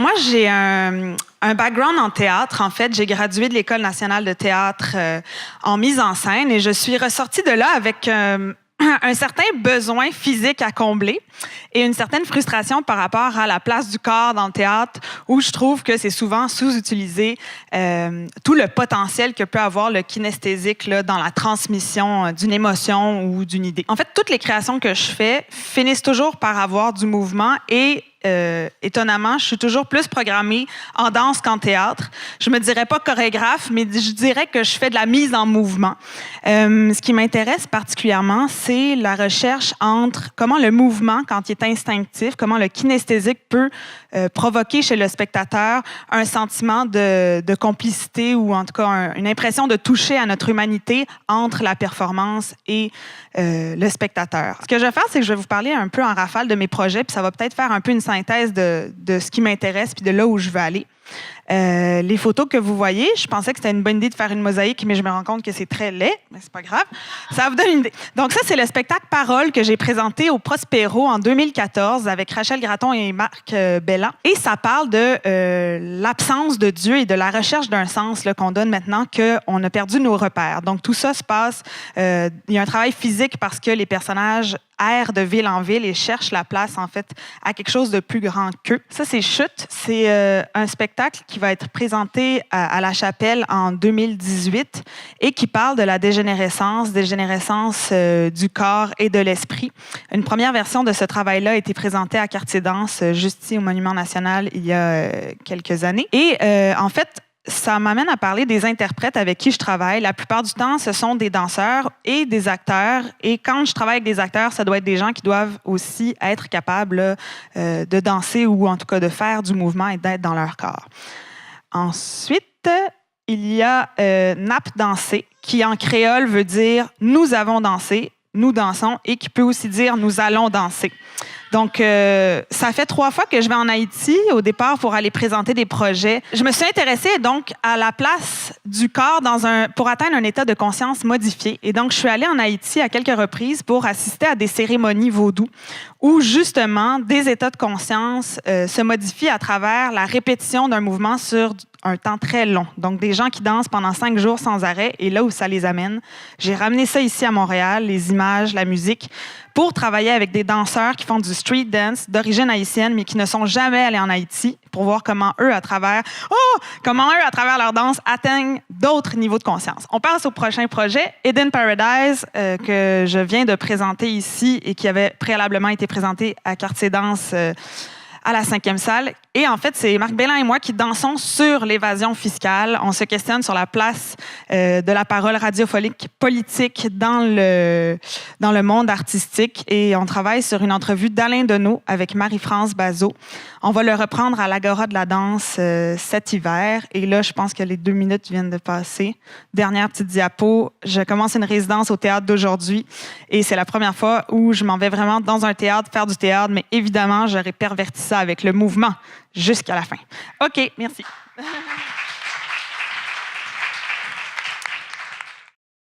moi, j'ai un background en théâtre. En fait, j'ai gradué de l'École nationale de théâtre en mise en scène et je suis ressortie de là avec un certain besoin physique à combler et une certaine frustration par rapport à la place du corps dans le théâtre où je trouve que c'est souvent sous-utilisé tout le potentiel que peut avoir le kinesthésique là, dans la transmission d'une émotion ou d'une idée. En fait, toutes les créations que je fais finissent toujours par avoir du mouvement et étonnamment, je suis toujours plus programmée en danse qu'en théâtre. Je me dirais pas chorégraphe, mais je dirais que je fais de la mise en mouvement. Ce qui m'intéresse particulièrement, c'est la recherche entre comment le mouvement, quand il est instinctif, comment le kinesthésique peut provoquer chez le spectateur un sentiment de complicité ou en tout cas une impression de toucher à notre humanité entre la performance et le spectateur. Ce que je vais faire, c'est que je vais vous parler un peu en rafale de mes projets, puis ça va peut-être faire un peu une synthèse de ce qui m'intéresse puis de là où je veux aller. Les photos que vous voyez, je pensais que c'était une bonne idée de faire une mosaïque, mais je me rends compte que c'est très laid, mais c'est pas grave. Ça vous donne une idée. Donc ça, c'est le spectacle Parole que j'ai présenté au Prospero en 2014 avec Rachel Gratton et Marc Bellan. Et ça parle de l'absence de Dieu et de la recherche d'un sens là, qu'on donne maintenant qu'on a perdu nos repères. Donc tout ça se passe, il y a un travail physique parce que les personnages errent de ville en ville et cherchent la place, en fait, à quelque chose de plus grand qu'eux. Ça, c'est Chute. C'est un spectacle qui va être présenté à la Chapelle en 2018 et qui parle de la dégénérescence du corps et de l'esprit. Une première version de ce travail-là a été présentée à Quartier Danse, juste ici au Monument National, il y a quelques années. Et en fait, ça m'amène à parler des interprètes avec qui je travaille. La plupart du temps, ce sont des danseurs et des acteurs. Et quand je travaille avec des acteurs, ça doit être des gens qui doivent aussi être capables de danser ou en tout cas de faire du mouvement et d'être dans leur corps. Ensuite, il y a Nap danser, qui en créole veut dire « nous avons dansé », « nous dansons » et qui peut aussi dire « nous allons danser ». Donc, ça fait 3 fois que je vais en Haïti, au départ, pour aller présenter des projets. Je me suis intéressée, donc, à la place du corps pour atteindre un état de conscience modifié. Et donc, je suis allée en Haïti à quelques reprises pour assister à des cérémonies vaudou où, justement, des états de conscience se modifient à travers la répétition d'un mouvement sur un temps très long. Donc, des gens qui dansent pendant 5 jours sans arrêt et là où ça les amène. J'ai ramené ça ici à Montréal, les images, la musique, pour travailler avec des danseurs qui font du street dance d'origine haïtienne, mais qui ne sont jamais allés en Haïti, pour voir comment eux, à travers leur danse, atteignent d'autres niveaux de conscience. On passe au prochain projet, Eden Paradise, que je viens de présenter ici et qui avait préalablement été présenté à Quartier Danse à la 5e salle. Et en fait, c'est Marc Bellan et moi qui dansons sur l'évasion fiscale. On se questionne sur la place de la parole radiophonique politique dans le monde artistique. Et on travaille sur une entrevue d'Alain Deneau avec Marie-France Bazot. On va le reprendre à l'Agora de la danse cet hiver. Et là, je pense que les 2 minutes viennent de passer. Dernière petite diapo. Je commence une résidence au théâtre d'aujourd'hui. Et c'est la première fois où je m'en vais vraiment dans un théâtre, faire du théâtre. Mais évidemment, j'aurais perverti ça avec le mouvement jusqu'à la fin. OK, merci.